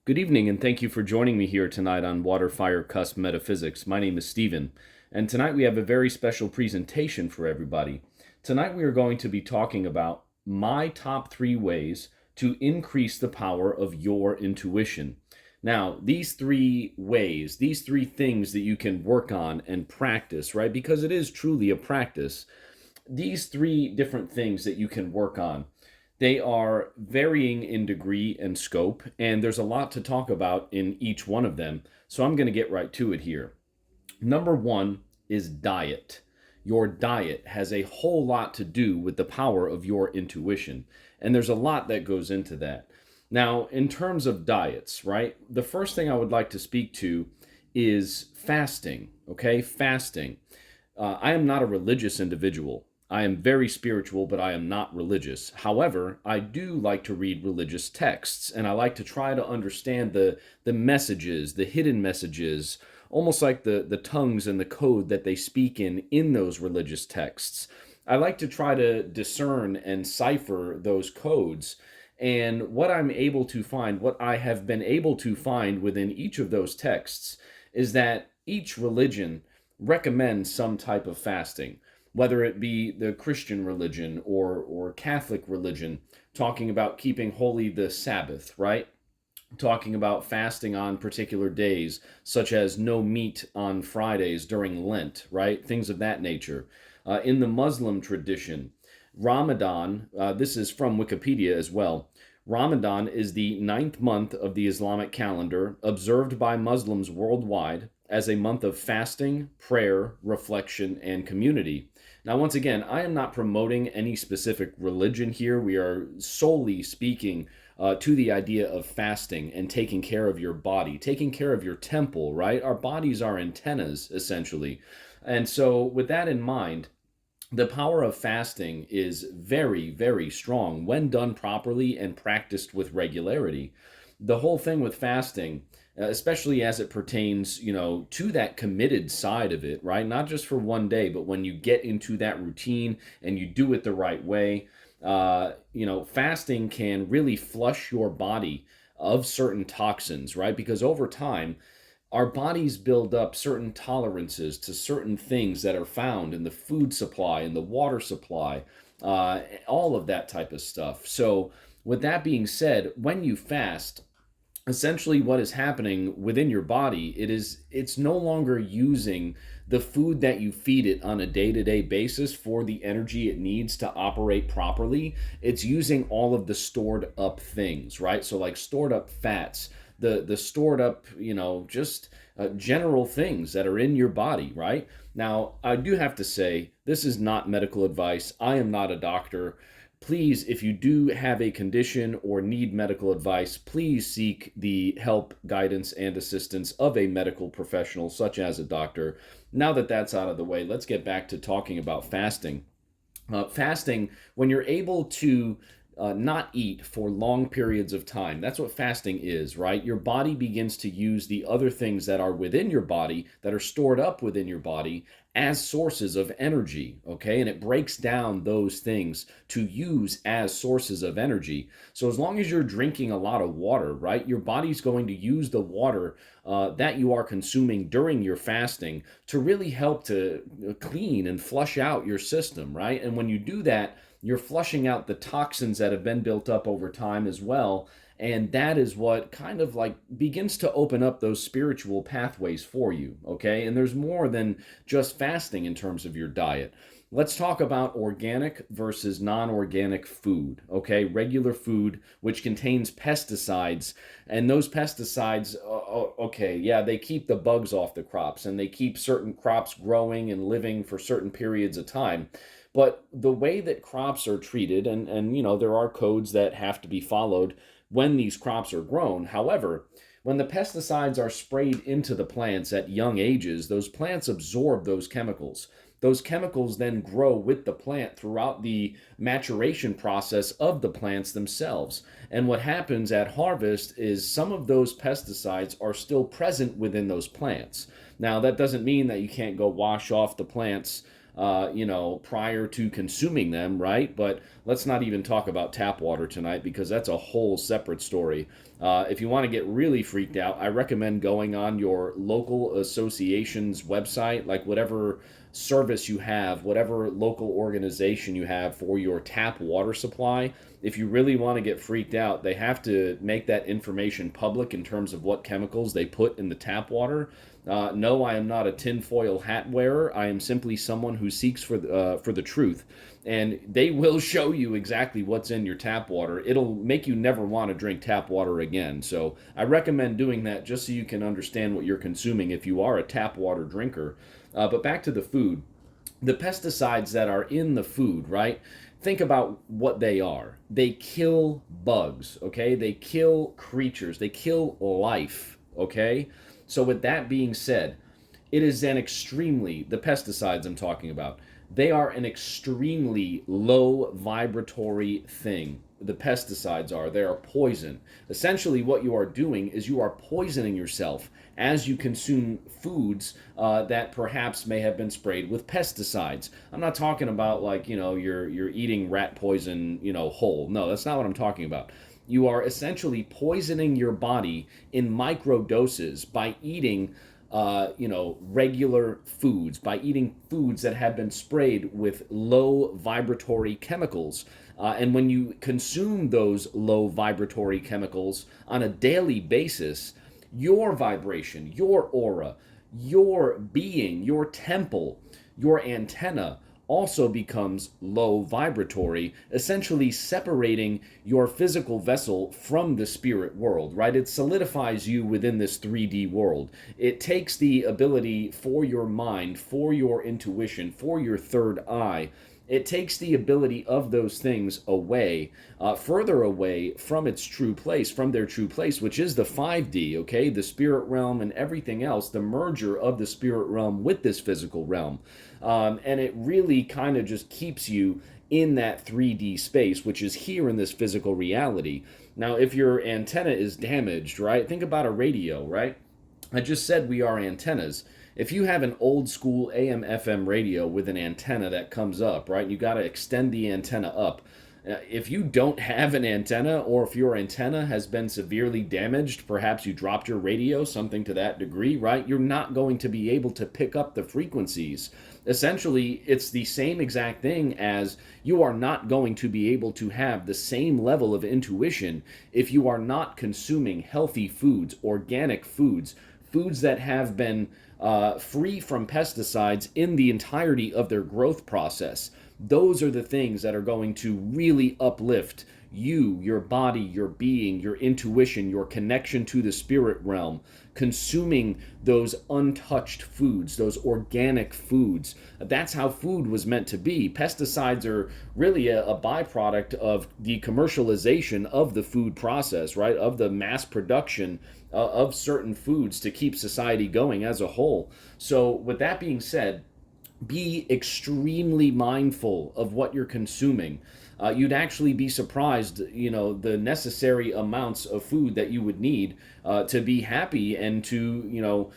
Good evening, and thank you for joining me here tonight on WATERFIRECUSP Metaphysics. My name is Stephen, and tonight we have a very special presentation for everybody. Tonight we are going to be talking about my top 3 ways to increase the power of your intuition. Now, these 3 ways, these 3 things that you can work on and practice, right? Because it is truly a practice. These 3 different things that you can work on, they are varying in degree and scope, and there's a lot to talk about in each one of them. So I'm going to get right to it here. Number 1 is diet. Your diet has a whole lot to do with the power of your intuition, and there's a lot that goes into that. Now, in terms of diets, right, the first thing I would like to speak to is fasting, okay? Fasting. I am not a religious individual. I am very spiritual, but I am not religious. However, I do like to read religious texts, and I like to try to understand the messages, the hidden messages, almost like the tongues and the code that they speak in those religious texts. I like to try to discern and cipher those codes. And what I'm able to find, what I have been able to find within each of those texts, is that each religion recommends some type of fasting, whether it be the Christian religion or Catholic religion, talking about keeping holy the Sabbath, right? Talking about fasting on particular days, such as no meat on Fridays during Lent, right? Things of that nature. In the Muslim tradition, Ramadan, this is from Wikipedia as well. Ramadan is the 9th month of the Islamic calendar, observed by Muslims worldwide as a month of fasting, prayer, reflection, and community. Now, once again, I am not promoting any specific religion here. We are solely speaking to the idea of fasting and taking care of your body, taking care of your temple, right? Our bodies are antennas, essentially. And so, with that in mind, the power of fasting is very, very strong when done properly and practiced with regularity. The whole thing with fasting, especially as it pertains, to that committed side of it, right? Not just for one day, but when you get into that routine and you do it the right way, fasting can really flush your body of certain toxins, right? Because over time, our bodies build up certain tolerances to certain things that are found in the food supply and the water supply, all of that type of stuff. So, with that being said, when you fast, essentially what is happening within your body, it's no longer using the food that you feed it on a day-to-day basis for the energy it needs to operate properly. It's using all of the stored up things, right? So like stored up fats, the stored up, just general things that are in your body, right? Now, I do have to say, this is not medical advice. I am not a doctor. Please, if you do have a condition or need medical advice, please seek the help, guidance, and assistance of a medical professional, such as a doctor. Now that that's out of the way, let's get back to talking about fasting. Fasting, when you're able to not eat for long periods of time. That's what fasting is, right? Your body begins to use the other things that are within your body, that are stored up within your body, as sources of energy, okay? And it breaks down those things to use as sources of energy. So as long as you're drinking a lot of water, right, your body's going to use the water that you are consuming during your fasting to really help to clean and flush out your system, right? And when you do that, you're flushing out the toxins that have been built up over time as well. And that is what kind of like begins to open up those spiritual pathways for you, okay? And there's more than just fasting in terms of your diet. Let's talk about organic versus non-organic food, okay? Regular food, which contains pesticides. And those pesticides, okay, yeah, they keep the bugs off the crops and they keep certain crops growing and living for certain periods of time. But the way that crops are treated, and there are codes that have to be followed when these crops are grown. However, when the pesticides are sprayed into the plants at young ages, those plants absorb those chemicals. Those chemicals then grow with the plant throughout the maturation process of the plants themselves. And what happens at harvest is some of those pesticides are still present within those plants. Now, that doesn't mean that you can't go wash off the plants prior to consuming them, right? But let's not even talk about tap water tonight because that's a whole separate story. If you want to get really freaked out, I recommend going on your local association's website, like whatever service you have, whatever local organization you have for your tap water supply. If you really want to get freaked out, they have to make that information public in terms of what chemicals they put in the tap water. No, I am not a tinfoil hat wearer. I am simply someone who seeks for the truth. And they will show you exactly what's in your tap water. It'll make you never want to drink tap water again. So I recommend doing that just so you can understand what you're consuming if you are a tap water drinker. But back to the food. The pesticides that are in the food, right? Think about what they are. They kill bugs, okay? They kill creatures. They kill life, okay? So with that being said, it is the pesticides I'm talking about, they are an extremely low vibratory thing. The pesticides they are poison. Essentially, what you are doing is you are poisoning yourself as you consume foods that perhaps may have been sprayed with pesticides. I'm not talking about like, you're eating rat poison, whole. No, that's not what I'm talking about. You are essentially poisoning your body in micro doses by eating regular foods, by eating foods that have been sprayed with low vibratory chemicals. And when you consume those low vibratory chemicals on a daily basis, your vibration, your aura, your being, your temple, your antenna also becomes low vibratory, essentially separating your physical vessel from the spirit world, right? It solidifies you within this 3D world. It takes the ability for your mind, for your intuition, for your third eye. It takes the ability of those things away, further away from its true place, from their true place, which is the 5D, okay? The spirit realm and everything else, the merger of the spirit realm with this physical realm. And it really kind of just keeps you in that 3D space, which is here in this physical reality. Now, if your antenna is damaged, right? Think about a radio, right? I just said we are antennas. If you have an old school AM FM radio with an antenna that comes up, right, you got to extend the antenna up. If you don't have an antenna, or if your antenna has been severely damaged, perhaps you dropped your radio, something to that degree, right, you're not going to be able to pick up the frequencies. Essentially, it's the same exact thing as you are not going to be able to have the same level of intuition if you are not consuming healthy foods, organic foods, foods that have been free from pesticides in the entirety of their growth process. Those are the things that are going to really uplift you, your body, your being, your intuition, your connection to the spirit realm, consuming those untouched foods, those organic foods. That's how food was meant to be. Pesticides are really a byproduct of the commercialization of the food process, right? Of the mass production of certain foods to keep society going as a whole. So with that being said, be extremely mindful of what you're consuming. You'd actually be surprised, the necessary amounts of food that you would need to be happy and to,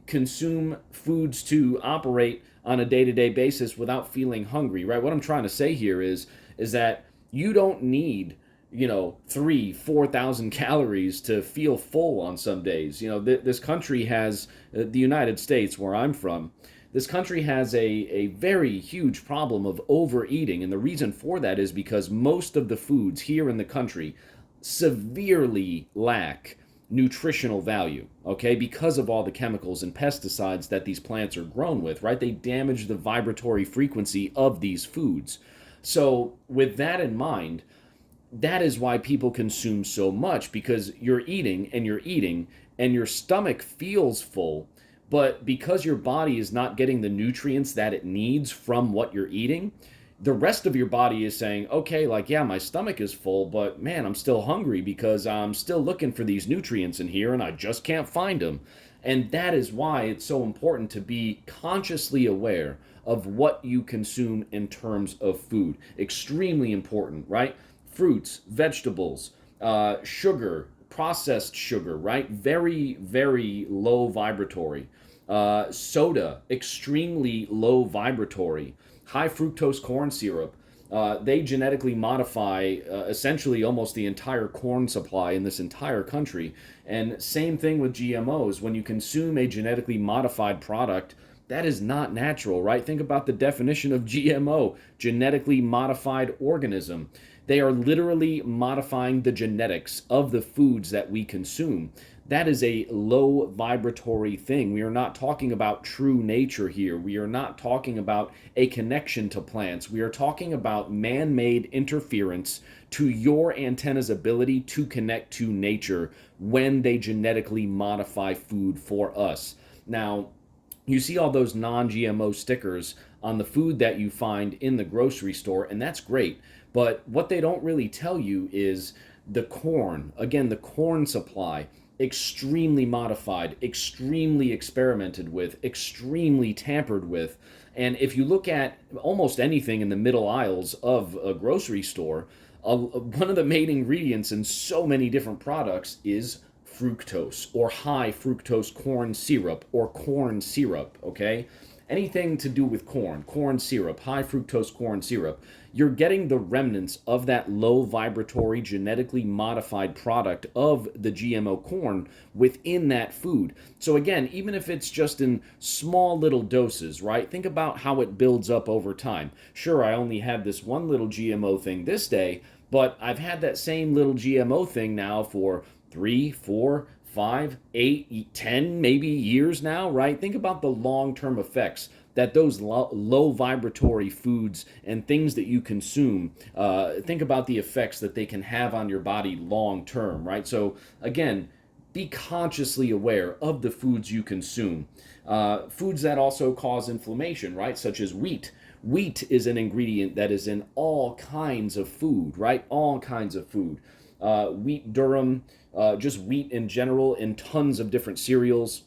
consume foods to operate on a day-to-day basis without feeling hungry, right? What I'm trying to say here is that you don't need 4,000 calories to feel full on some days. This country has, the United States, where I'm from, this country has a very huge problem of overeating. And the reason for that is because most of the foods here in the country severely lack nutritional value, okay? Because of all the chemicals and pesticides that these plants are grown with, right? They damage the vibratory frequency of these foods. So with that in mind, that is why people consume so much, because you're eating and you're eating and your stomach feels full, but because your body is not getting the nutrients that it needs from what you're eating, the rest of your body is saying, okay, like, yeah, my stomach is full, but man, I'm still hungry because I'm still looking for these nutrients in here and I just can't find them. And that is why it's so important to be consciously aware of what you consume in terms of food. Extremely important, right? Fruits, vegetables, sugar, processed sugar, right? Very, very low vibratory. Soda, extremely low vibratory. High fructose corn syrup, they genetically modify essentially almost the entire corn supply in this entire country. And same thing with GMOs. When you consume a genetically modified product, that is not natural, right? Think about the definition of GMO, genetically modified organism. They are literally modifying the genetics of the foods that we consume. That is a low vibratory thing. We are not talking about true nature here. We are not talking about a connection to plants. We are talking about man made interference to your antenna's ability to connect to nature when they genetically modify food for us. Now, you see all those non GMO stickers on the food that you find in the grocery store, and that's great. But what they don't really tell you is the corn, again, the corn supply, extremely modified, extremely experimented with, extremely tampered with. And if you look at almost anything in the middle aisles of a grocery store, one of the main ingredients in so many different products is fructose or high fructose corn syrup or corn syrup, okay? Anything to do with corn syrup, high fructose corn syrup, you're getting the remnants of that low vibratory genetically modified product of the GMO corn within that food. So again, even if it's just in small little doses, right? Think about how it builds up over time. Sure, I only had this one little GMO thing this day, but I've had that same little GMO thing now for 3, 4, 5, 8, 10, maybe years now, right? Think about the long-term effects that those low vibratory foods and things that you consume, think about the effects that they can have on your body long term, right? So again, be consciously aware of the foods you consume. Foods that also cause inflammation, right? Such as wheat. Wheat is an ingredient that is in all kinds of food, right? All kinds of food. Wheat durum, just wheat in general, in tons of different cereals.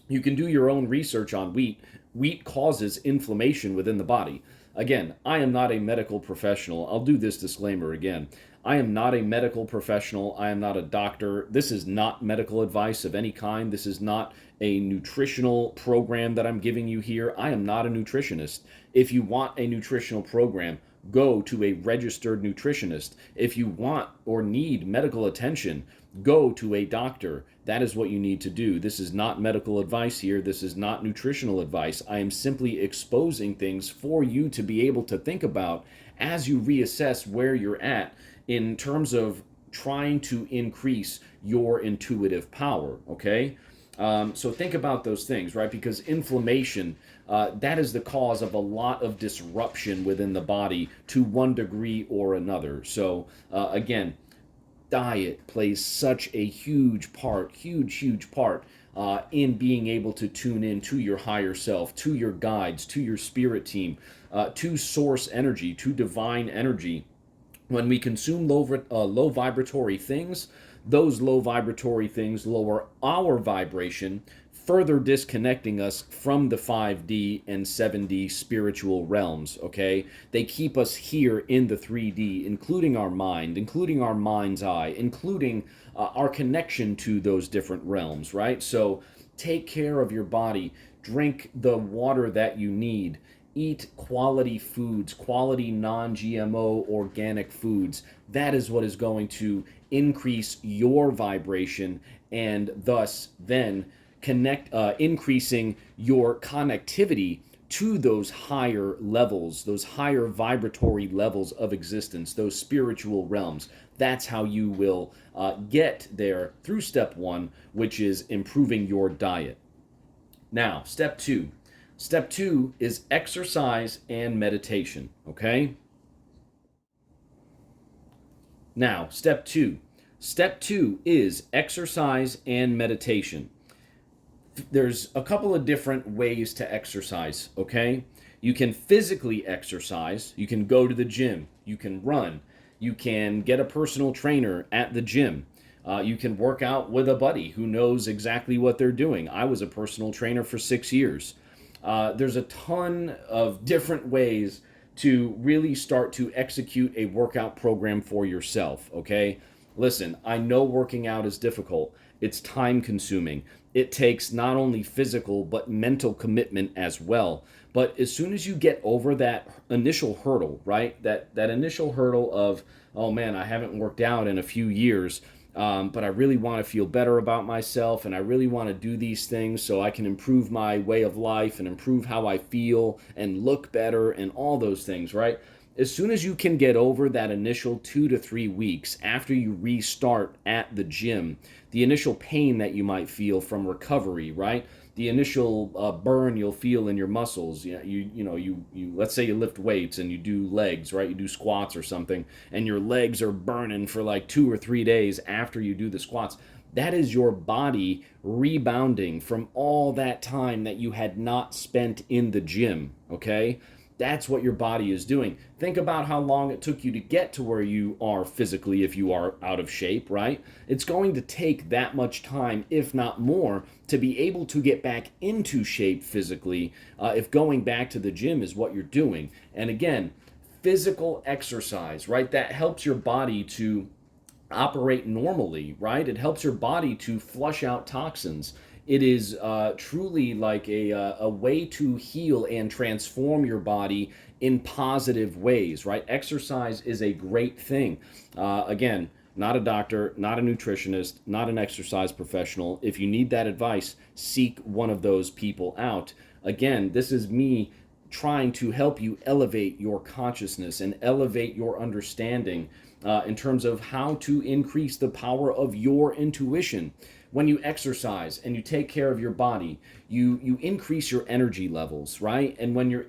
You can do your own research on wheat. Wheat causes inflammation within the body. Again, I am not a medical professional. I'll do this disclaimer again. I am not a medical professional. I am not a doctor. This is not medical advice of any kind. This is not a nutritional program that I'm giving you here. I am not a nutritionist. If you want a nutritional program, go to a registered nutritionist. If you want or need medical attention, go to a doctor. That is what you need to do. This is not medical advice here. This is not nutritional advice. I am simply exposing things for you to be able to think about as you reassess where you're at in terms of trying to increase your intuitive power, okay? So think about those things, right? Because inflammation, that is the cause of a lot of disruption within the body to one degree or another. So again, diet plays such a huge part, huge part in being able to tune in to your higher self, to your guides, to your spirit team, to source energy, to divine energy. When we consume low vibratory things, those low vibratory things lower our vibration, further disconnecting us from the 5D and 7D spiritual realms, okay? They keep us here in the 3D, including our mind, including our mind's eye, including our connection to those different realms, right? So take care of your body, drink the water that you need, eat quality foods, quality non-GMO organic foods. That is what is going to increase your vibration and thus then increasing your connectivity to those higher levels, those higher vibratory levels of existence, those spiritual realms. That's how you will get there through step one, which is improving your diet. Now, step two. Step two is exercise and meditation, okay? Now, step two. Step two is exercise and meditation. There's a couple of different ways to exercise, okay? You can physically exercise. You can go to the gym. You can run. You can get a personal trainer at the gym. You can work out with a buddy who knows exactly what they're doing. I was a personal trainer for 6 years. There's a ton of different ways to really start to execute a workout program for yourself, okay? Listen, I know working out is difficult. It's time consuming. It takes not only physical but mental commitment as well. But as soon as you get over that initial hurdle, right? That initial hurdle of, oh man, I haven't worked out in a few years, but I really want to feel better about myself, and I really want to do these things so I can improve my way of life and improve how I feel and look better and all those things, right? As soon as you can get over that initial 2 to 3 weeks after you restart at the gym, the initial pain that you might feel from recovery, right? The initial burn you'll feel in your muscles. You let's say you lift weights and you do legs, right? You do squats or something, and your legs are burning for like 2 or 3 days after you do the squats. That is your body rebounding from all that time that you had not spent in the gym, okay? That's what your body is doing. Think about how long it took you to get to where you are physically if you are out of shape, right? It's going to take that much time, if not more, to be able to get back into shape physically if going back to the gym is what you're doing. And again, physical exercise, right? That helps your body to operate normally, right? It helps your body to flush out toxins. It is truly like a way to heal and transform your body in positive ways, right? Exercise is a great thing. Again, not a doctor, not a nutritionist, not an exercise professional. If you need that advice, seek one of those people out. Again, this is me trying to help you elevate your consciousness and elevate your understanding in terms of how to increase the power of your intuition. When you exercise and you take care of your body, you increase your energy levels, right? And when your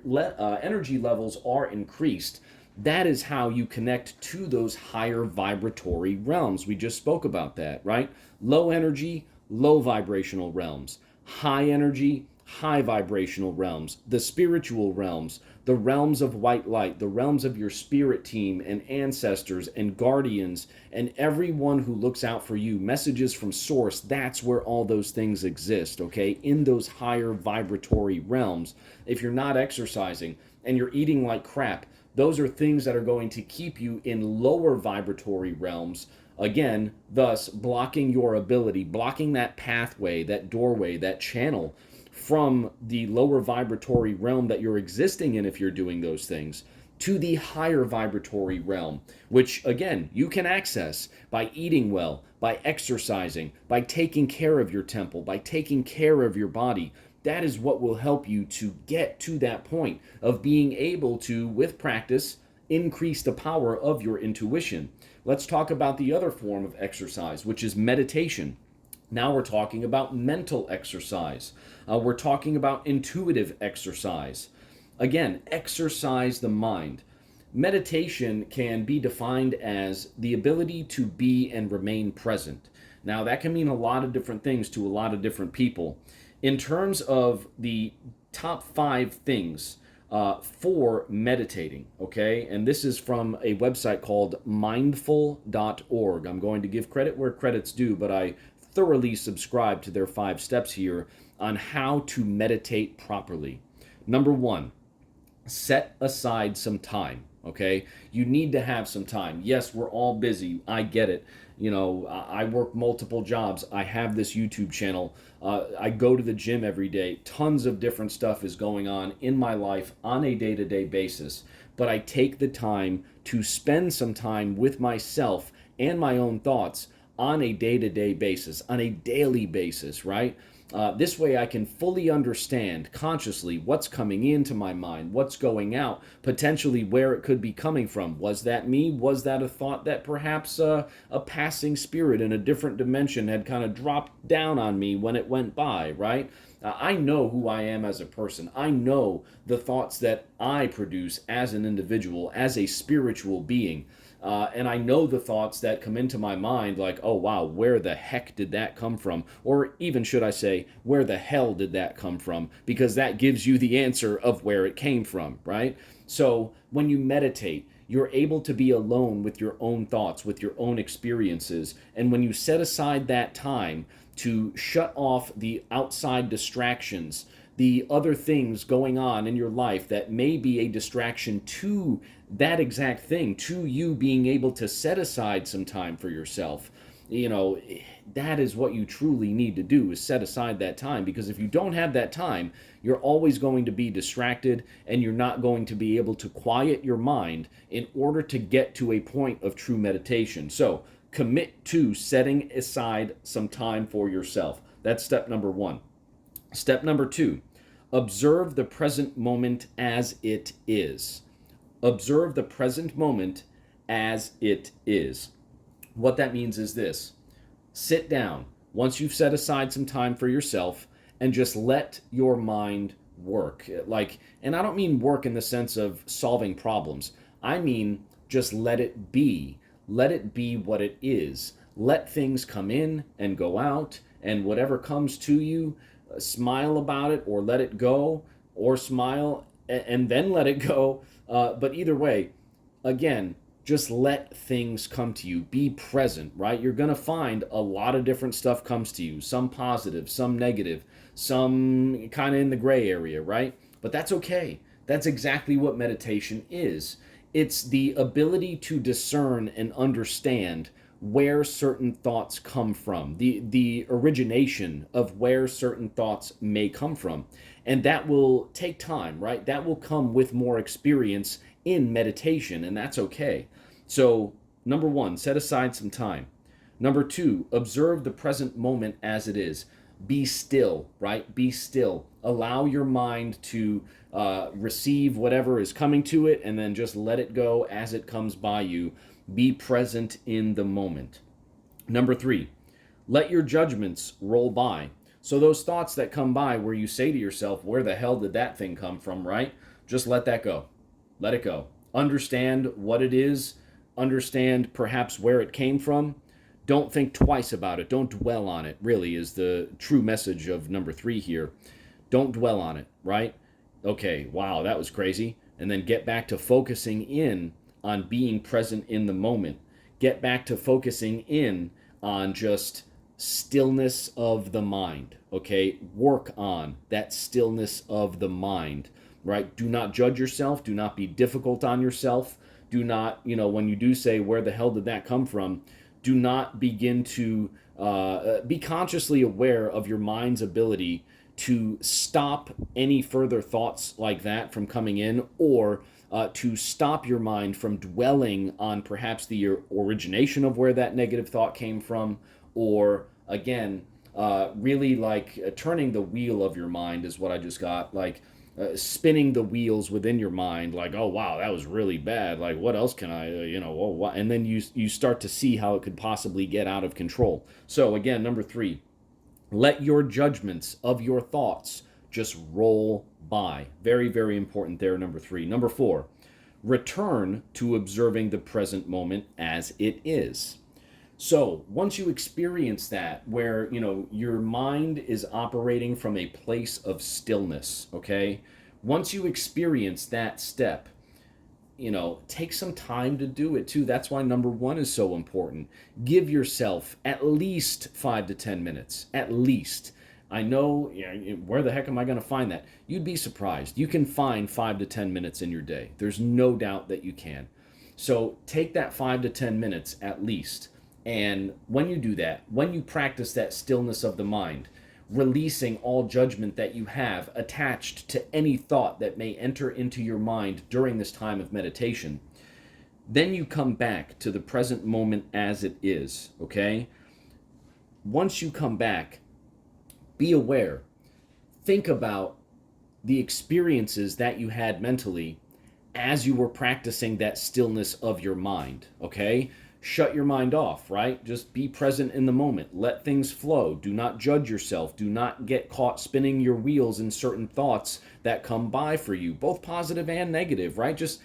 energy levels are increased, that is how you connect to those higher vibratory realms. We just spoke about that, right? Low energy, low vibrational realms. High energy, high vibrational realms. The spiritual realms, the realms of white light, the realms of your spirit team and ancestors and guardians and everyone who looks out for you, messages from source. That's where all those things exist, okay? In those higher vibratory realms. If you're not exercising and you're eating like crap, those are things that are going to keep you in lower vibratory realms. Again, thus blocking your ability, blocking that pathway, that doorway, that channel from the lower vibratory realm that you're existing in if you're doing those things to the higher vibratory realm, which again, you can access by eating well, by exercising, by taking care of your temple, by taking care of your body. That is what will help you to get to that point of being able to, with practice, increase the power of your intuition. Let's talk about the other form of exercise, which is meditation. Now we're talking about mental exercise. We're talking about intuitive exercise. Again, exercise the mind. Meditation can be defined as the ability to be and remain present. Now, that can mean a lot of different things to a lot of different people. In terms of the top 5 things for meditating, okay? And this is from a website called mindful.org. I'm going to give credit where credit's due, but I thoroughly subscribe to their 5 steps here on how to meditate properly. Number 1, set aside some time, okay? You need to have some time. Yes, we're all busy. I get it. You know, I work multiple jobs. I have this YouTube channel. I go to the gym every day. Tons of different stuff is going on in my life on a day-to-day basis. But I take the time to spend some time with myself and my own thoughts on a day-to-day basis, on a daily basis, right? This way I can fully understand consciously what's coming into my mind, what's going out, potentially where it could be coming from. Was that me? Was that a thought that perhaps a passing spirit in a different dimension had kind of dropped down on me when it went by, right? I know who I am as a person. I know the thoughts that I produce as an individual, as a spiritual being. And I know the thoughts that come into my mind like, oh, wow, where the heck did that come from? Or even should I say, where the hell did that come from? Because that gives you the answer of where it came from, right? So when you meditate, you're able to be alone with your own thoughts, with your own experiences. And when you set aside that time to shut off the outside distractions, the other things going on in your life that may be a distraction to that exact thing to you being able to set aside some time for yourself. You know, that is what you truly need to do, is set aside that time, because if you don't have that time, you're always going to be distracted and you're not going to be able to quiet your mind in order to get to a point of true meditation. So commit to setting aside some time for yourself. That's step number one. Step number two, observe the present moment as it is. Observe the present moment as it is. What that means is this: sit down once you've set aside some time for yourself and just let your mind work. And I don't mean work in the sense of solving problems. I mean just let it be. Let it be what it is. Let things come in and go out, and whatever comes to you, smile about it or let it go, or smile and then let it go. But either way, again, just let things come to you. Be present, right? You're going to find a lot of different stuff comes to you. Some positive, some negative, some kind of in the gray area, right? But that's okay. That's exactly what meditation is. It's the ability to discern and understand where certain thoughts come from, the origination of where certain thoughts may come from. And that will take time, right? That will come with more experience in meditation, and that's okay. So, number one, set aside some time. Number two, observe the present moment as it is. Be still, right? Be still. Allow your mind to receive whatever is coming to it, and then just let it go as it comes by you. Be present in the moment. Number three, let your judgments roll by. So those thoughts that come by where you say to yourself, where the hell did that thing come from, right? Just let that go. Let it go. Understand what it is. Understand perhaps where it came from. Don't think twice about it. Don't dwell on it, really, is the true message of number three here. Don't dwell on it, right? Okay, wow, that was crazy. And then get back to focusing in on being present in the moment. Get back to focusing in on just stillness of the mind, okay? Work on that stillness of the mind, right? Do not judge yourself. Do not be difficult on yourself. Do not, when you do say, where the hell did that come from? Do not begin to be consciously aware of your mind's ability to stop any further thoughts like that from coming in, or to stop your mind from dwelling on perhaps the origination of where that negative thought came from, or again, really turning the wheel of your mind is what I just got, spinning the wheels within your mind, like, oh wow, that was really bad, like what else can I, and then you start to see how it could possibly get out of control. So again, number three, let your judgments of your thoughts just roll by. Very, very important there, number three. Number four, return to observing the present moment as it is. So once you experience that, where, your mind is operating from a place of stillness, okay? Once you experience that step, take some time to do it too. That's why number one is so important. Give yourself at least 5 to 10 minutes, at least. I know, where the heck am I going to find that? You'd be surprised. You can find 5 to 10 minutes in your day. There's no doubt that you can. So take that 5 to 10 minutes at least. And when you do that, when you practice that stillness of the mind, releasing all judgment that you have attached to any thought that may enter into your mind during this time of meditation, then you come back to the present moment as it is, okay? Once you come back, be aware. Think about the experiences that you had mentally as you were practicing that stillness of your mind, okay? Shut your mind off, right? Just be present in the moment. Let things flow. Do not judge yourself. Do not get caught spinning your wheels in certain thoughts that come by for you, both positive and negative, right? Just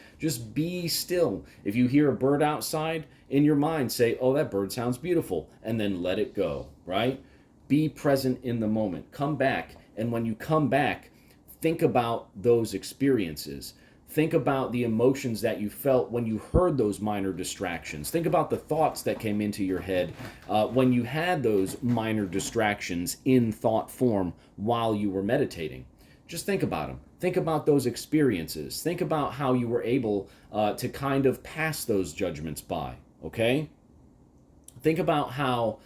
be still. If you hear a bird outside, in your mind say, oh, that bird sounds beautiful, and then let it go, right? Be present in the moment. Come back, and when you come back, think about those experiences. Think about the emotions that you felt when you heard those minor distractions. Think about the thoughts that came into your head when you had those minor distractions in thought form while you were meditating. Just think about them. Think about those experiences. Think about how you were able to kind of pass those judgments by, okay? Think about how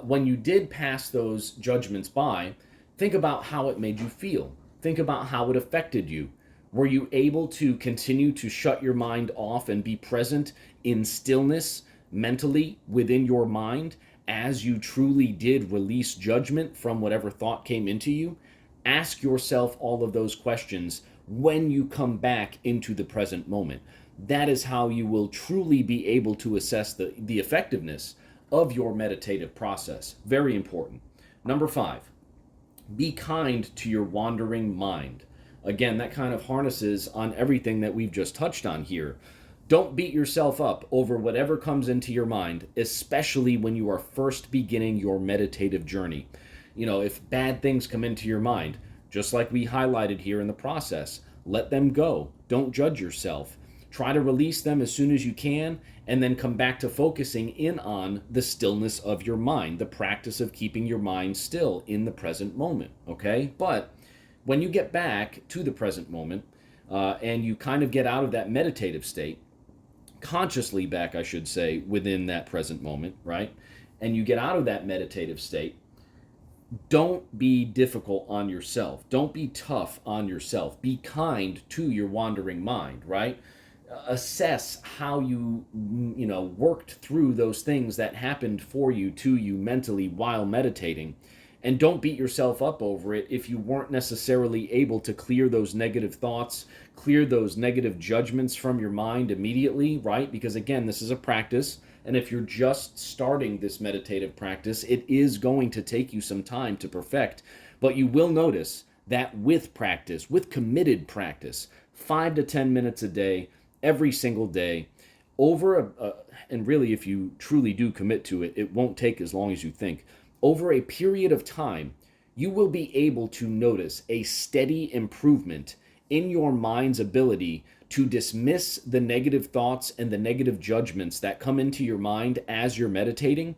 when you did pass those judgments by, think about how it made you feel. Think about how it affected you. Were you able to continue to shut your mind off and be present in stillness mentally within your mind as you truly did release judgment from whatever thought came into you? Ask yourself all of those questions when you come back into the present moment. That is how you will truly be able to assess the effectiveness of your meditative process. Very important. Number 5, be kind to your wandering mind. Again, that kind of harnesses on everything that we've just touched on here. Don't beat yourself up over whatever comes into your mind, especially when you are first beginning your meditative journey. You know, if bad things come into your mind, just like we highlighted here in the process, let them go. Don't judge yourself. Try to release them as soon as you can, and then come back to focusing in on the stillness of your mind, the practice of keeping your mind still in the present moment, okay? But when you get back to the present moment and you kind of get out of that meditative state, consciously back, I should say, within that present moment, right? And you get out of that meditative state, don't be difficult on yourself. Don't be tough on yourself. Be kind to your wandering mind, right? Assess how you worked through those things that happened for you, to you mentally while meditating. And don't beat yourself up over it if you weren't necessarily able to clear those negative thoughts, clear those negative judgments from your mind immediately, right? Because again, this is a practice. And if you're just starting this meditative practice, it is going to take you some time to perfect. But you will notice that with practice, with committed practice, 5 to 10 minutes a day, every single day, and really if you truly do commit to it, it won't take as long as you think. Over a period of time, you will be able to notice a steady improvement in your mind's ability to dismiss the negative thoughts and the negative judgments that come into your mind as you're meditating.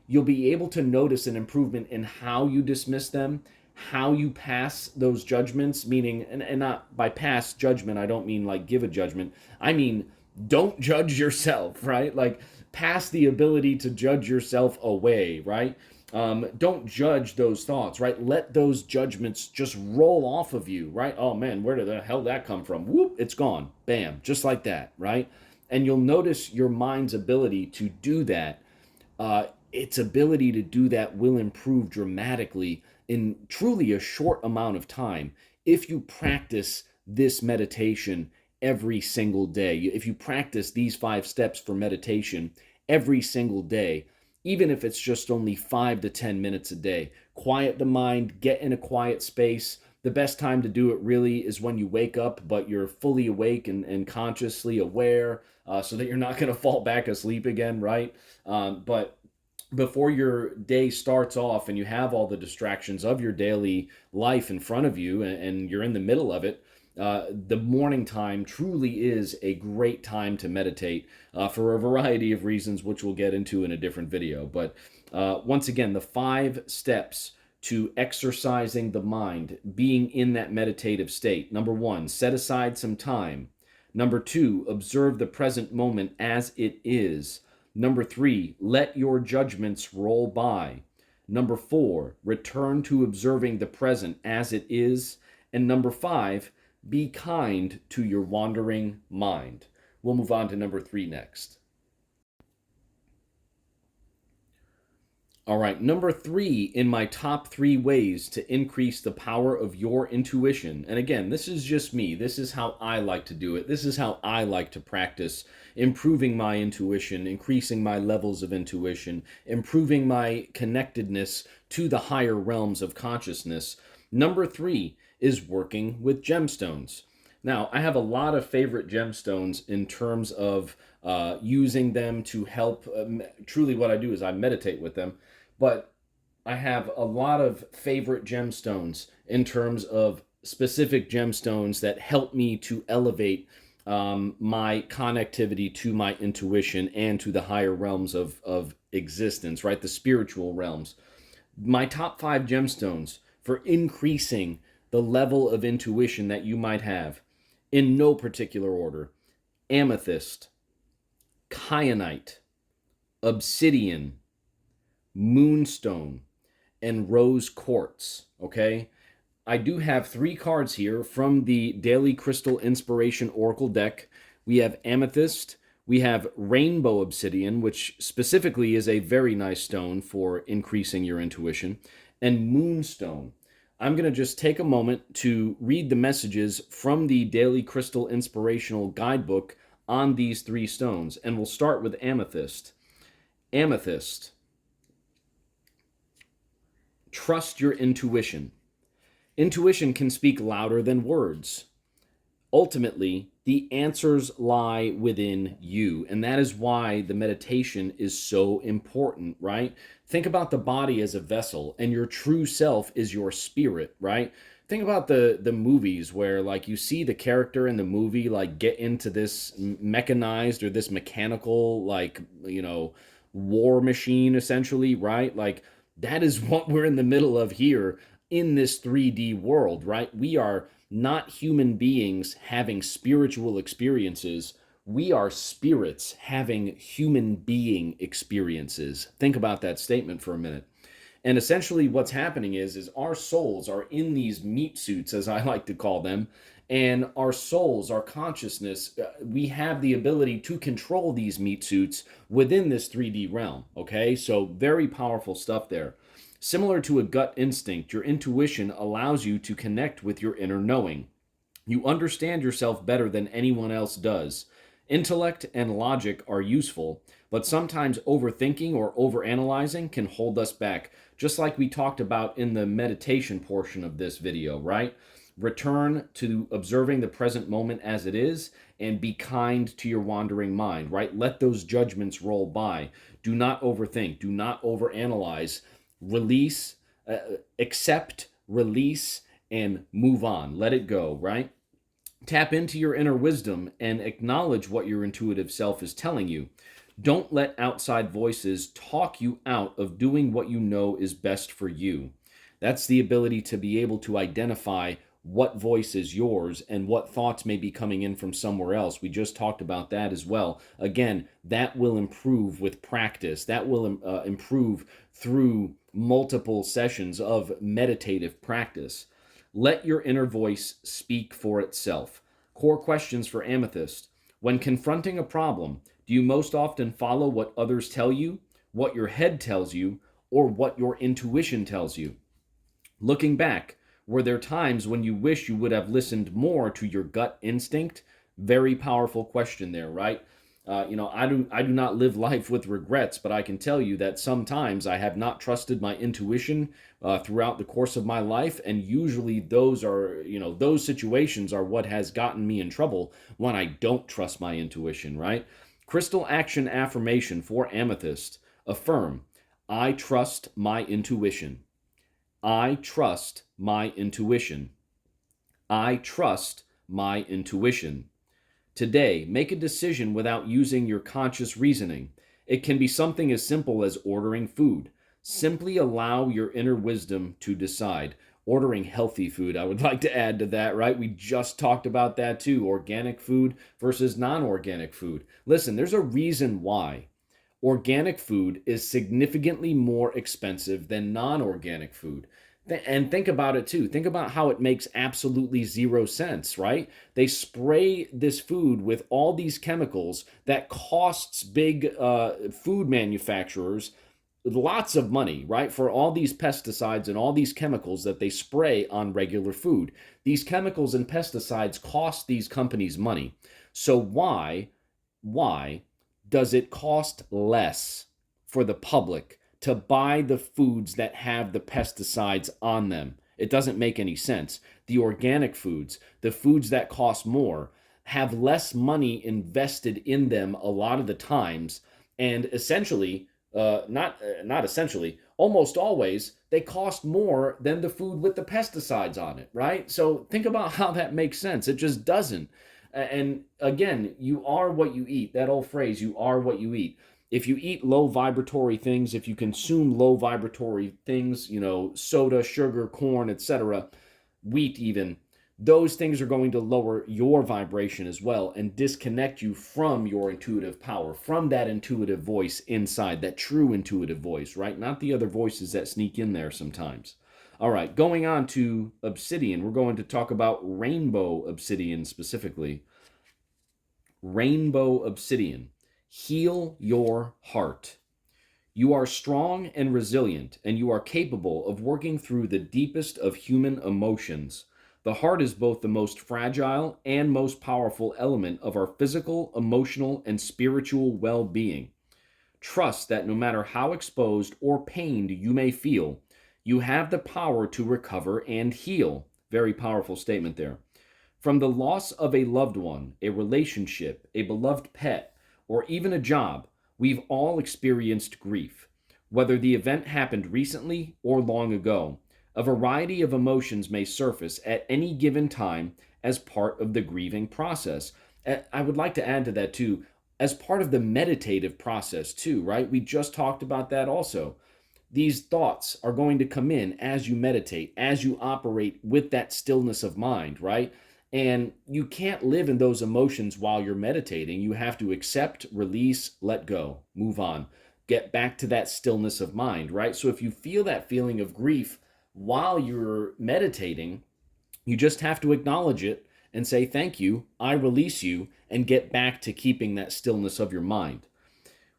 You'll be able to notice an improvement in how you dismiss them, how you pass those judgments, meaning, and not by pass judgment, I don't mean like give a judgment. I mean, don't judge yourself, right? Like pass the ability to judge yourself away, right? Don't judge those thoughts, right? Let those judgments just roll off of you, right? Oh man, where did the hell that come from? Whoop, it's gone. Bam, just like that, right? And you'll notice your mind's ability to do that. Its ability to do that will improve dramatically in truly a short amount of time if you practice this meditation every single day. If you practice these 5 steps for meditation every single day, even if it's just only 5 to 10 minutes a day. Quiet the mind, get in a quiet space. The best time to do it really is when you wake up, but you're fully awake and consciously aware, so that you're not going to fall back asleep again, right? But before your day starts off and you have all the distractions of your daily life in front of you and you're in the middle of it, the morning time truly is a great time to meditate for a variety of reasons, which we'll get into in a different video. But once again, the 5 steps to exercising the mind, being in that meditative state. Number 1, set aside some time. Number 2, observe the present moment as it is. Number 3, let your judgments roll by. Number 4, return to observing the present as it is. And number 5, be kind to your wandering mind. We'll move on to number 3 next. All right, number 3 in my top 3 ways to increase the power of your intuition. And again, this is just me. This is how I like to do it. This is how I like to practice improving my intuition, increasing my levels of intuition, improving my connectedness to the higher realms of consciousness. Number 3 is working with gemstones. Now, I have a lot of favorite gemstones in terms of using them to help. Truly what I do is I meditate with them, but I have a lot of favorite gemstones in terms of specific gemstones that help me to elevate my connectivity to my intuition and to the higher realms of existence, right? The spiritual realms. My top 5 gemstones for increasing the level of intuition that you might have in no particular order: amethyst, kyanite, obsidian, moonstone, and rose quartz. Okay, I do have 3 cards here from the Daily Crystal Inspiration Oracle deck. We have amethyst, we have rainbow obsidian, which specifically is a very nice stone for increasing your intuition, and moonstone. I'm going to just take a moment to read the messages from the Daily Crystal Inspirational Guidebook on these 3 stones, and we'll start with amethyst. Amethyst. Trust your intuition. Intuition can speak louder than words. Ultimately, the answers lie within you, and that is why the meditation is so important, right? Think about the body as a vessel, and your true self is your spirit, right? Think about the movies where, like, you see the character in the movie, like, get into this mechanized or this mechanical, like, war machine, essentially, right? Like, that is what we're in the middle of here in this 3D world, right? We are not human beings having spiritual experiences. We are spirits having human being experiences. Think about that statement for a minute. And essentially what's happening is our souls are in these meat suits, as I like to call them, and our souls, our consciousness, we have the ability to control these meat suits within this 3D realm, okay? So very powerful stuff there. Similar to a gut instinct, your intuition allows you to connect with your inner knowing. You understand yourself better than anyone else does. Intellect and logic are useful, but sometimes overthinking or overanalyzing can hold us back, just like we talked about in the meditation portion of this video, right? Return to observing the present moment as it is and be kind to your wandering mind, right? Let those judgments roll by. Do not overthink. Do not overanalyze. Release, accept, release, and move on. Let it go, right? Tap into your inner wisdom and acknowledge what your intuitive self is telling you. Don't let outside voices talk you out of doing what you know is best for you. That's the ability to be able to identify what voice is yours and what thoughts may be coming in from somewhere else. We just talked about that as well. Again, that will improve with practice. That will improve through multiple sessions of meditative practice. Let your inner voice speak for itself. Core questions for amethyst. When confronting a problem, do you most often follow what others tell you, what your head tells you, or what your intuition tells you? Looking back, were there times when you wish you would have listened more to your gut instinct? Very powerful question there, right? I do not live life with regrets, but I can tell you that sometimes I have not trusted my intuition throughout the course of my life, and usually those situations are what has gotten me in trouble when I don't trust my intuition, right? Crystal action affirmation for amethyst. Affirm, I trust my intuition. I trust my intuition. I trust my intuition. Today, make a decision without using your conscious reasoning. It can be something as simple as ordering food. Simply allow your inner wisdom to decide. Ordering healthy food, I would like to add to that, right? We just talked about that too. Organic food versus non-organic food. Listen, there's a reason why organic food is significantly more expensive than non-organic food. And think about it too. Think about how it makes absolutely 0 sense, right? They spray this food with all these chemicals that costs big food manufacturers lots of money, right? For all these pesticides and all these chemicals that they spray on regular food. These chemicals and pesticides cost these companies money. So why does it cost less for the public to buy the foods that have the pesticides on them? It doesn't make any sense. The organic foods, the foods that cost more, have less money invested in them a lot of the times, and essentially, not essentially, almost always, they cost more than the food with the pesticides on it, right? So think about how that makes sense. It just doesn't. And again, you are what you eat. That old phrase, you are what you eat. If you eat low vibratory things, if you consume low vibratory things, soda, sugar, corn, etc., wheat even, those things are going to lower your vibration as well and disconnect you from your intuitive power, from that intuitive voice inside, that true intuitive voice, right? Not the other voices that sneak in there sometimes. All right, going on to obsidian, we're going to talk about rainbow obsidian specifically. Rainbow obsidian. Heal your heart. You are strong and resilient, and you are capable of working through the deepest of human emotions. The heart is both the most fragile and most powerful element of our physical, emotional, and spiritual well being. Trust that no matter how exposed or pained you may feel, you have the power to recover and heal. Very powerful statement there. From the loss of a loved one, a relationship, a beloved pet, or even a job, we've all experienced grief. Whether the event happened recently or long ago, a variety of emotions may surface at any given time as part of the grieving process. I would like to add to that too, as part of the meditative process too, right? We just talked about that also. These thoughts are going to come in as you meditate, as you operate with that stillness of mind, right? And you can't live in those emotions while you're meditating. You have to accept, release, let go, move on, get back to that stillness of mind, right? So if you feel that feeling of grief while you're meditating, you just have to acknowledge it and say, thank you, I release you, and get back to keeping that stillness of your mind.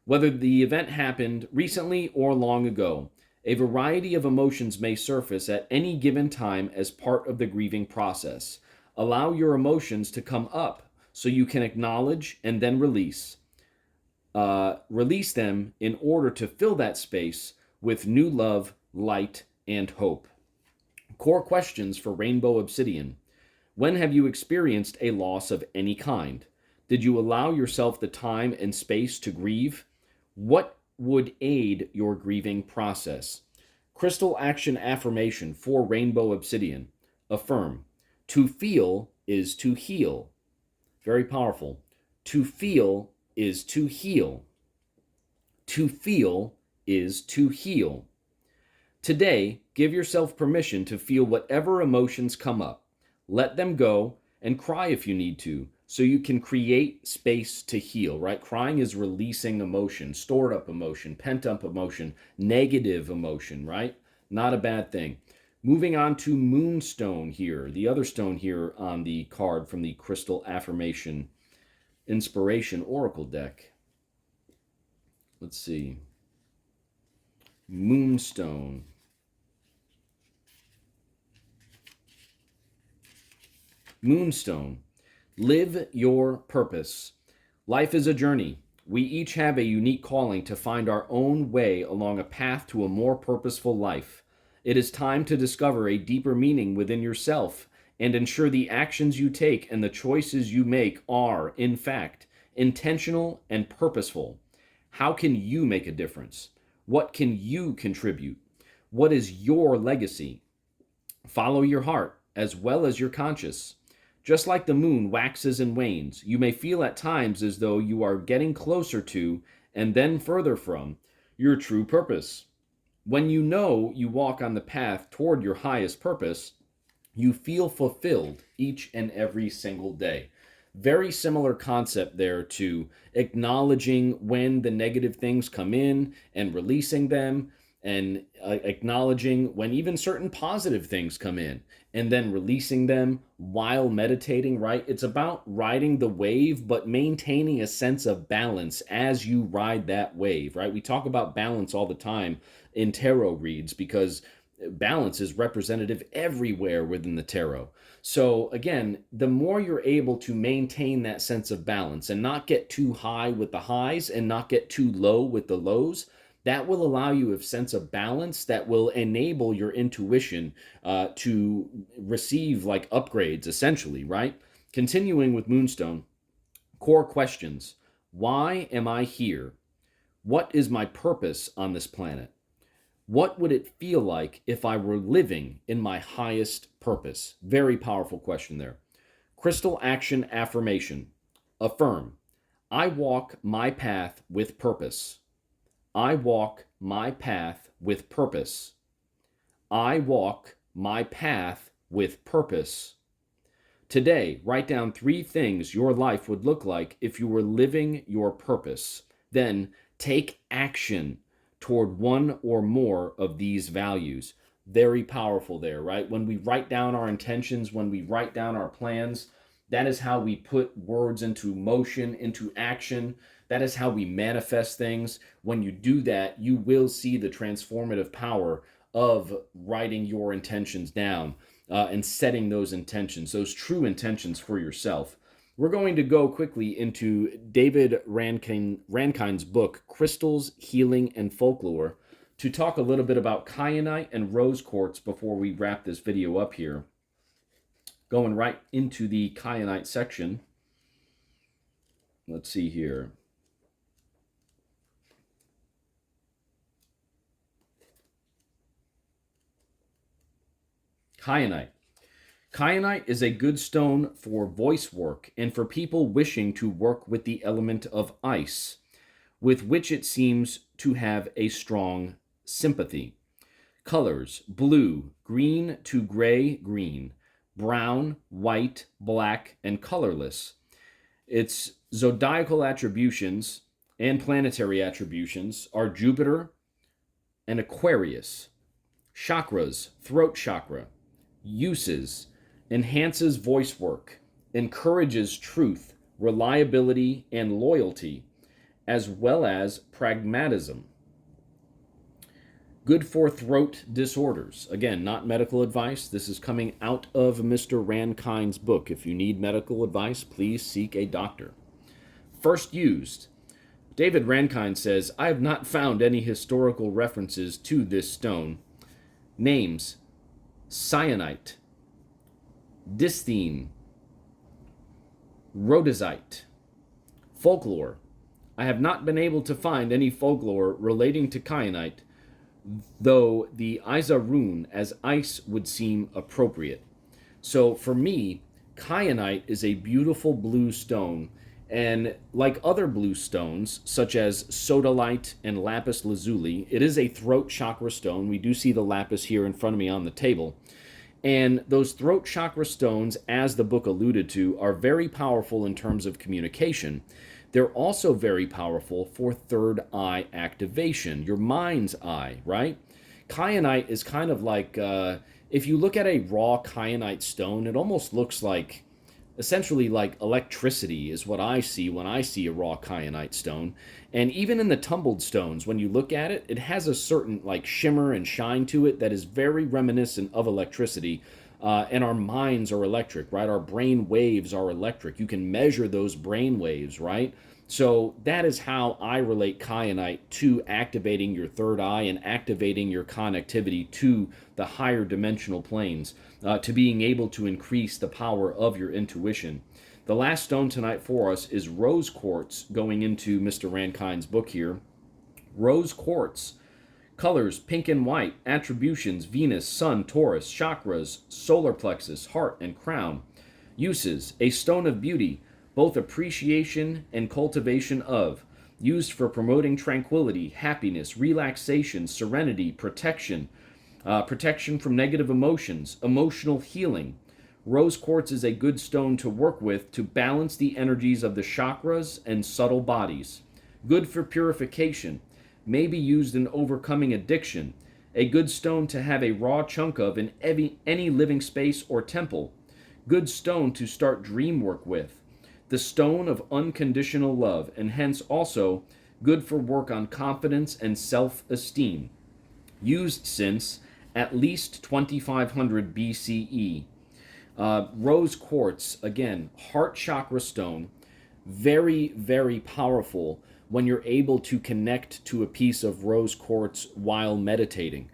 Whether the event happened recently or long ago, a variety of emotions may surface at any given time as part of the grieving process. Allow your emotions to come up so you can acknowledge and then release. Release them in order to fill that space with new love, light, and hope. Core questions for Rainbow Obsidian. When have you experienced a loss of any kind? Did you allow yourself the time and space to grieve? What would aid your grieving process? Crystal action affirmation for Rainbow Obsidian. Affirm. To feel is to heal. Very powerful. To feel is to heal. To feel is to heal. Today, give yourself permission to feel whatever emotions come up. Let them go and cry if you need to, so you can create space to heal, right? Crying is releasing emotion, stored up emotion, pent up emotion, negative emotion, right? Not a bad thing. Moving on to Moonstone here, the other stone here on the card from the Crystal Affirmation Inspiration Oracle deck. Let's see. Moonstone. Moonstone. Live your purpose. Life is a journey. We each have a unique calling to find our own way along a path to a more purposeful life. It is time to discover a deeper meaning within yourself and ensure the actions you take and the choices you make are, in fact, intentional and purposeful. How can you make a difference? What can you contribute? What is your legacy? Follow your heart as well as your conscience. Just like the moon waxes and wanes, you may feel at times as though you are getting closer to, and then further from, your true purpose. When you know you walk on the path toward your highest purpose, you feel fulfilled each and every single day. Very similar concept there to acknowledging when the negative things come in and releasing them, and acknowledging when even certain positive things come in and then releasing them while meditating, right? It's about riding the wave, but maintaining a sense of balance as you ride that wave, right? We talk about balance all the time in tarot reads because balance is representative everywhere within the tarot. So again, the more you're able to maintain that sense of balance and not get too high with the highs and not get too low with the lows, that will allow you a sense of balance that will enable your intuition to receive like upgrades, essentially, right? Continuing with Moonstone, core questions. Why am I here? What is my purpose on this planet? What would it feel like if I were living in my highest purpose? Very powerful question there. Crystal action affirmation. Affirm. I walk my path with purpose. I walk my path with purpose. I walk my path with purpose. Today, write down 3 things your life would look like if you were living your purpose. Then take action toward one or more of these values. Very powerful there, right? When we write down our intentions, when we write down our plans, that is how we put words into motion, into action. That is how we manifest things. When you do that, you will see the transformative power of writing your intentions down and setting those intentions, those true intentions for yourself. We're going to go quickly into David Rankine's book, Crystals, Healing, and Folklore, to talk a little bit about kyanite and rose quartz before we wrap this video up here. Going right into the kyanite section. Let's see here. Kyanite. Kyanite is a good stone for voice work and for people wishing to work with the element of ice, with which it seems to have a strong sympathy. Colors: blue, green to gray-green, brown, white, black, and colorless. Its zodiacal attributions and planetary attributions are Jupiter and Aquarius. Chakras: throat chakra. Uses: enhances voice work, encourages truth, reliability, and loyalty, as well as pragmatism. Good for throat disorders. Again, not medical advice. This is coming out of Mr. Rankine's book. If you need medical advice, please seek a doctor. First used. David Rankine says, I have not found any historical references to this stone. Names: cyanite, dysthene, rhodozite. Folklore. I have not been able to find any folklore relating to kyanite, though the Isa rune as ice would seem appropriate. So for me, kyanite is a beautiful blue stone, and like other blue stones, such as sodalite and lapis lazuli, it is a throat chakra stone. We do see the lapis here in front of me on the table. And those throat chakra stones, as the book alluded to, are very powerful in terms of communication. They're also very powerful for third eye activation, your mind's eye, right? Kyanite is kind of like, if you look at a raw kyanite stone, it almost looks like, essentially like electricity is what I see when I see a raw kyanite stone. And even in the tumbled stones, when you look at it, it has a certain like shimmer and shine to it that is very reminiscent of electricity. And our minds are electric, right? Our brain waves are electric. You can measure those brain waves, right? So that is how I relate kyanite to activating your third eye and activating your connectivity to the higher dimensional planes, to being able to increase the power of your intuition. The last stone tonight for us is rose quartz, going into Mr. Rankine's book here. Rose quartz. Colors: pink and white. Attributions: Venus, Sun, Taurus. Chakras: solar plexus, heart, and crown. Uses: a stone of beauty, both appreciation and cultivation of. Used for promoting tranquility, happiness, relaxation, serenity, protection, protection from negative emotions, emotional healing. Rose quartz is a good stone to work with to balance the energies of the chakras and subtle bodies. Good for purification. May be used in overcoming addiction. A good stone to have a raw chunk of in any living space or temple. Good stone to start dream work with. The stone of unconditional love, and hence also good for work on confidence and self-esteem. Used since at least 2500 BCE. Rose quartz, again, heart chakra stone, very, very powerful when you're able to connect to a piece of rose quartz while meditating.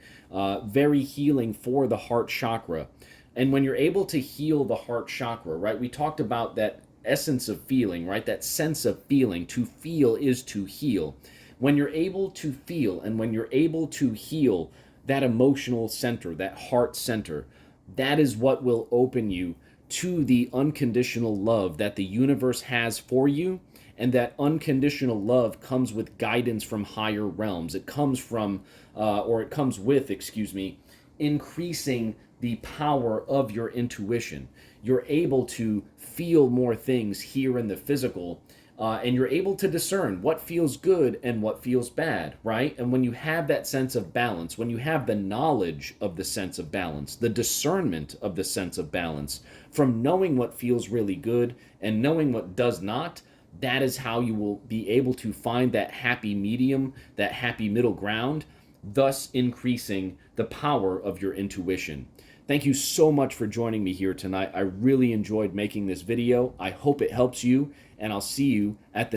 Very healing for the heart chakra. And when you're able to heal the heart chakra, right, we talked about that essence of feeling, right, that sense of feeling. To feel is to heal. When you're able to feel and when you're able to heal that emotional center, that heart center, that is what will open you to the unconditional love that the universe has for you. And that unconditional love comes with guidance from higher realms. It comes from, or it comes with, excuse me, increasing the power of your intuition. You're able to feel more things here in the physical, and you're able to discern what feels good and what feels bad, right? And when you have that sense of balance, when you have the knowledge of the sense of balance, the discernment of the sense of balance, from knowing what feels really good and knowing what does not, that is how you will be able to find that happy medium, that happy middle ground, thus increasing the power of your intuition. Thank you so much for joining me here tonight. I really enjoyed making this video. I hope it helps you, and I'll see you at the